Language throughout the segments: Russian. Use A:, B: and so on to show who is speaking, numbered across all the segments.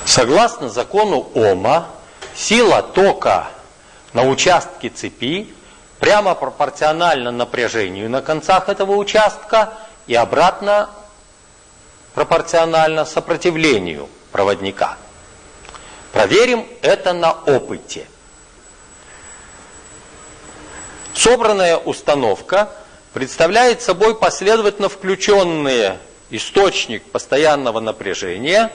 A: Согласно закону Ома, сила тока на участке цепи прямо пропорциональна напряжению на концах этого участка и обратно пропорционально сопротивлению проводника. Проверим это на опыте. Собранная установка представляет собой последовательно включенные источник постоянного напряжения,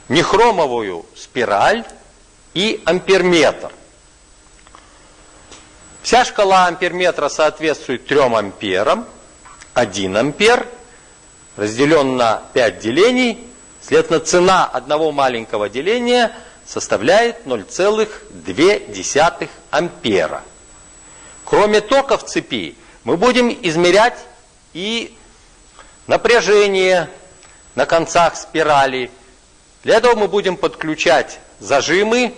A: нехромовую спираль и амперметр. Вся шкала амперметра соответствует 3 амперам. 1 ампер разделен на 5 делений, следовательно, цена одного маленького деления составляет 0,2 ампера. Кроме тока в цепи, мы будем измерять и напряжение на концах спирали. Для этого мы будем подключать зажимы,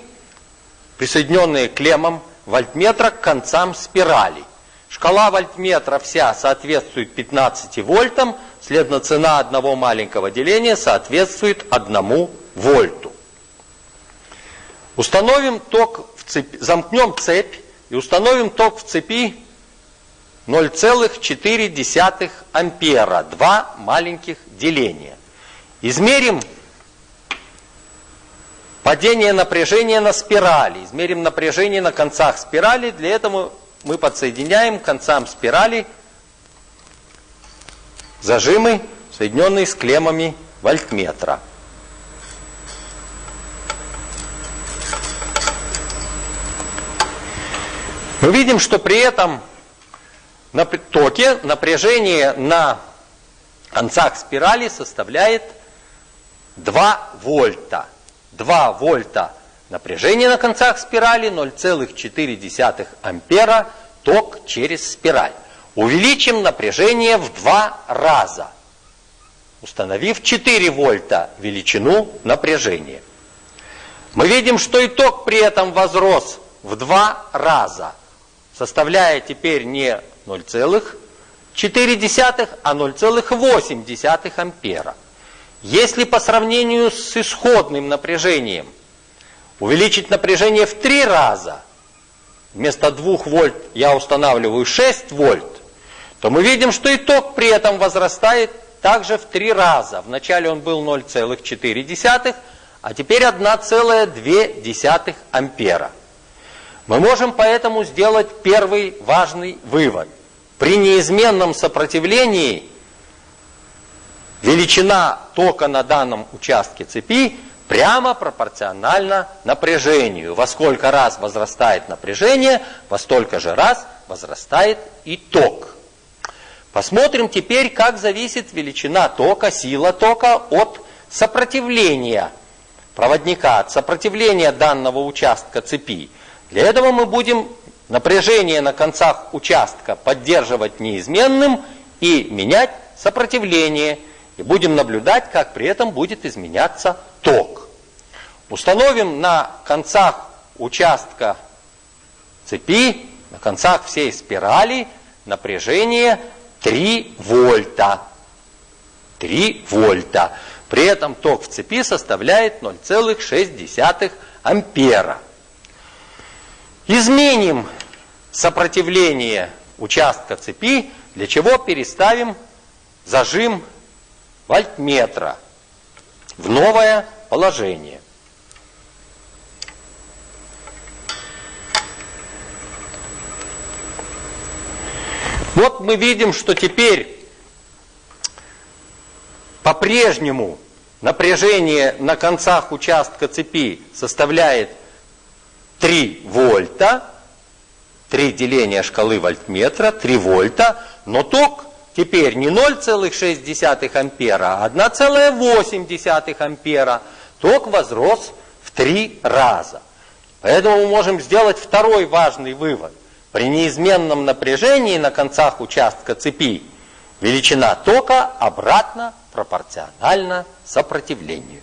A: присоединенные к клеммам вольтметра, к концам спирали. Шкала вольтметра вся соответствует 15 вольтам, следовательно, цена одного маленького деления соответствует 1 вольту. Установим ток в цепи, замкнем цепь и установим ток в цепи 0,4 ампера, 2 маленьких деления. Измерим падение напряжения на спирали, измерим напряжение на концах спирали. Для этого мы подсоединяем к концам спирали зажимы, соединенные с клеммами вольтметра. Мы видим, что при этом токе напряжение на концах спирали составляет 2 вольта. 2 вольта напряжение на концах спирали, 0,4 ампера ток через спираль. Увеличим напряжение в 2 раза, установив 4 вольта величину напряжения. Мы видим, что и ток при этом возрос в 2 раза, составляя теперь не 0,4, а 0,8 ампера. Если по сравнению с исходным напряжением увеличить напряжение в 3 раза, вместо 2 вольт я устанавливаю 6 вольт, то мы видим, что и ток при этом возрастает также в 3 раза. Вначале он был 0,4, а теперь 1,2 ампера. Мы можем поэтому сделать первый важный вывод. При неизменном сопротивлении величина тока на данном участке цепи прямо пропорциональна напряжению. Во сколько раз возрастает напряжение, во столько же раз возрастает и ток. Посмотрим теперь, как зависит величина тока, сила тока от сопротивления проводника, от сопротивления данного участка цепи. Для этого мы будем напряжение на концах участка поддерживать неизменным и менять сопротивление. И будем наблюдать, как при этом будет изменяться ток. Установим на концах участка цепи, на концах всей спирали напряжение 3 вольта. 3 вольта. При этом ток в цепи составляет 0,6 ампера. Изменим сопротивление участка цепи, для чего переставим зажим вольтметра в новое положение. Вот мы видим, что теперь по-прежнему напряжение на концах участка цепи составляет 3 вольта, 3 деления шкалы вольтметра, 3 вольта, но ток теперь не 0,6 ампера, а 1,8 ампера. Ток возрос в 3 раза. Поэтому мы можем сделать второй важный вывод. При неизменном напряжении на концах участка цепи величина тока обратно пропорциональна сопротивлению.